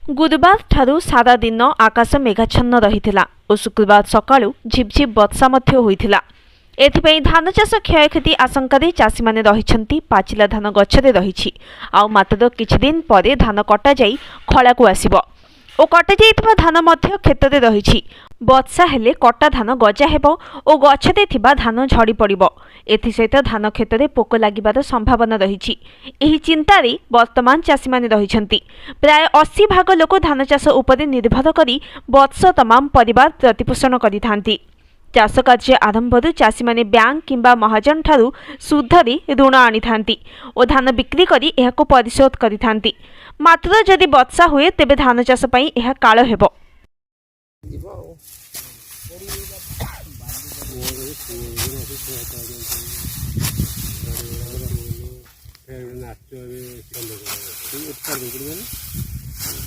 गुरुवार ठारू सारा दिन आकाश मेघाच्छन्न रहिथिला और शुक्रवार सकाळु झिपझिप वर्षा मध्य होइथिला। एथिपई धान चाष क्षयक्षति आशंका चाषी माने रहिछंती। पाचिला धान गछरे रहिछि आ मात्र किछि दिन परे धान कटा जाई खळाकु आसीबो और कटा जाइथिबा धान मध्य क्षेत्रे रहिछि। वर्षा हेले कटा धान गजा हेबो और गछरे थिबा धान झड़ी पड़िबो। एथि सहित धान क्षेत्र पोक लागिबार संभावना रहिछि। एही चिंतारे वर्तमान चाषी माने रहिछंती। प्राय 80 भाग लोक धान चाष उपरे निर्भर करी वर्ष तमाम परिवार प्रतिपोषण करिथांती। चाष कार्य आरंभरू चाषी माने बैंक किंबा महाजन ठारू सुधरे ऋण आनिथांती और धान बिक्री करी एहाको परिशोध करिथांती। मात्र जदि वर्षा हुए तेबे धान चाष पई एहा काळ हेबो। नाच